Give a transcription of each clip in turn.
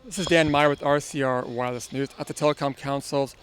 This is Dan Meyer with RCR Wireless News at the Telecom Council's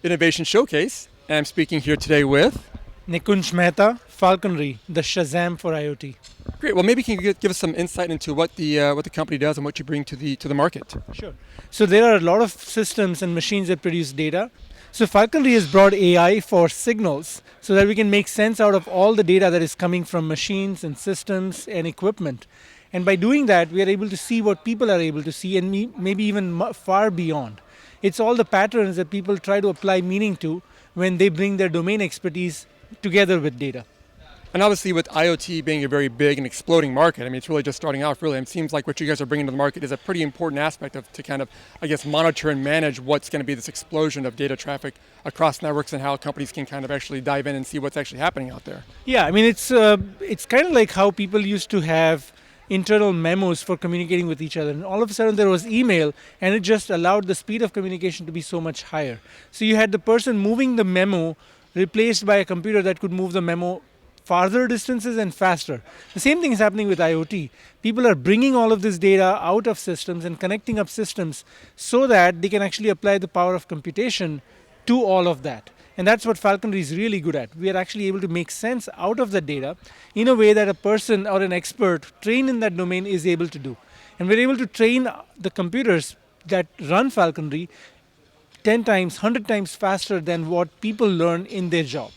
Innovation Showcase. And I'm speaking here today with. Nikunj Mehta, Falkonry, the Shazam for IoT. Great. Well, maybe you can give us some insight into what the company does and what you bring to the market. Sure. So there are a lot of systems and machines that produce data. So Falconry has brought AI for signals so that we can make sense out of all the data that is coming from machines and systems and equipment. And by doing that, we are able to see what people are able to see and maybe even far beyond. It's all the patterns that people try to apply meaning to when they bring their domain expertise together with data. And obviously, with IoT being a very big and exploding market, I mean, it's really just starting out. Really, it seems like what you guys are bringing to the market is a pretty important aspect to kind of, I guess, monitor and manage what's going to be this explosion of data traffic across networks and how companies can kind of actually dive in and see what's actually happening out there. Yeah, I mean it's kind of like how people used to have internal memos for communicating with each other, and all of a sudden there was email, and it just allowed the speed of communication to be so much higher. So you had the person moving the memo replaced by a computer that could move the memo farther distances and faster. The same thing is happening with IoT. People are bringing all of this data out of systems and connecting up systems so that they can actually apply the power of computation to all of that. And that's what Falconry is really good at. We are actually able to make sense out of the data in a way that a person or an expert trained in that domain is able to do. And we're able to train the computers that run Falconry 10 times, 100 times faster than what people learn in their job.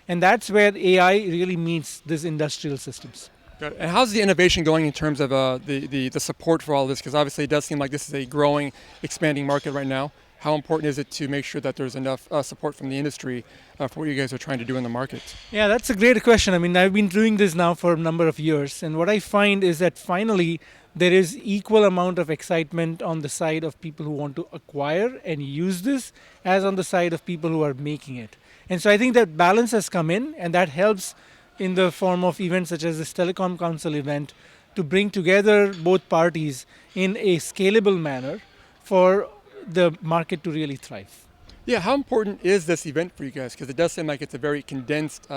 And that's where AI really meets these industrial systems. Good. And how's the innovation going in terms of the support for all of this? Because obviously it does seem like this is a growing, expanding market right now. How important is it to make sure that there's enough support from the industry for what you guys are trying to do in the market? Yeah, that's a great question. I mean, I've been doing this now for a number of years, and what I find is that finally there is equal amount of excitement on the side of people who want to acquire and use this as on the side of people who are making it. And so I think that balance has come in, and that helps in the form of events such as this Telecom Council event to bring together both parties in a scalable manner for the market to really thrive. Yeah, how important is this event for you guys? Because it does seem like it's a very condensed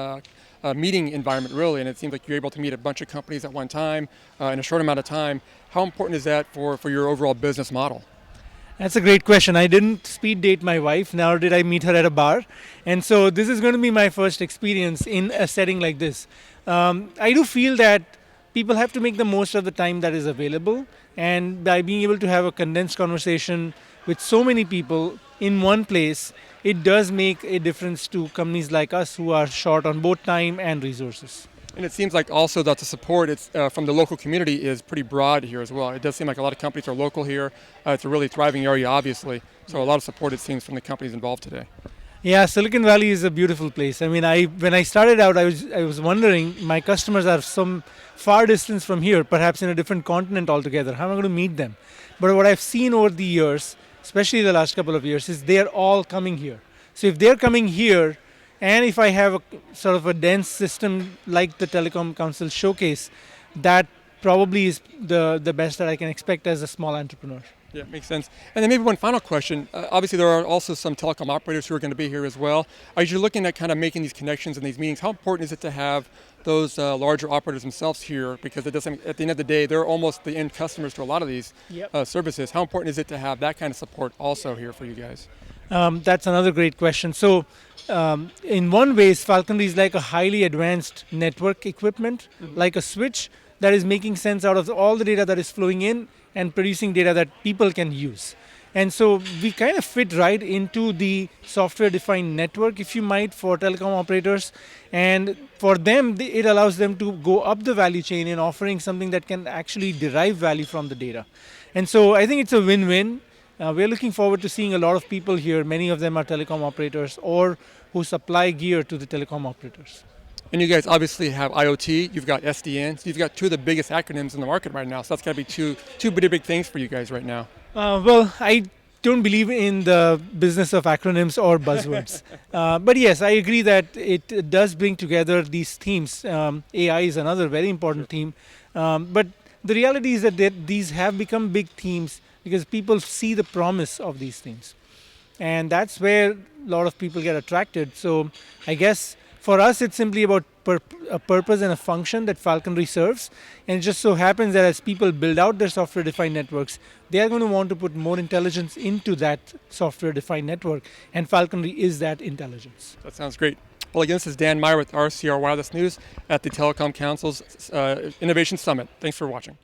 meeting environment, really, and it seems like you're able to meet a bunch of companies at one time in a short amount of time. How important is that for your overall business model? That's a great question. I didn't speed date my wife, nor did I meet her at a bar. And so this is going to be my first experience in a setting like this. I do feel that people have to make the most of the time that is available. And by being able to have a condensed conversation with so many people in one place, it does make a difference to companies like us who are short on both time and resources. And it seems like also that the support from the local community is pretty broad here as well. It does seem like a lot of companies are local here. It's a really thriving area, obviously. So a lot of support, it seems, from the companies involved today. Yeah, Silicon Valley is a beautiful place. I mean, when I started out, I was wondering, my customers are some far distance from here, perhaps in a different continent altogether. How am I going to meet them? But what I've seen over the years, especially the last couple of years, is they're all coming here. So if they're coming here, and if I have a sort of a dense system like the Telecom Council showcase, that probably is the best that I can expect as a small entrepreneur. Yeah, makes sense. And then maybe one final question. Obviously, there are also some telecom operators who are going to be here as well. As you're looking at kind of making these connections in these meetings, how important is it to have those larger operators themselves here? Because it doesn't, at the end of the day, they're almost the end customers to a lot of these services. How important is it to have that kind of support also here for you guys? That's another great question. So, in one way, Falconry is like a highly advanced network equipment, like a switch that is making sense out of all the data that is flowing in and producing data that people can use. And so we kind of fit right into the software-defined network, if you might, for telecom operators. And for them, it allows them to go up the value chain in offering something that can actually derive value from the data. And so I think it's a win-win. We're looking forward to seeing a lot of people here. Many of them are telecom operators or who supply gear to the telecom operators. And you guys obviously have IoT, you've got SDN, so you've got two of the biggest acronyms in the market right now. So that's got to be two pretty big things for you guys right now. Well, I don't believe in the business of acronyms or buzzwords. But yes, I agree that it does bring together these themes. AI is another very important theme. But the reality is that these have become big themes because people see the promise of these things. And that's where a lot of people get attracted. So I guess for us, it's simply about a purpose and a function that Falconry serves. And it just so happens that as people build out their software-defined networks, they are going to want to put more intelligence into that software-defined network, and Falconry is that intelligence. That sounds great. Well, again, this is Dan Meyer with RCR Wireless News at the Telecom Council's Innovation Summit. Thanks for watching.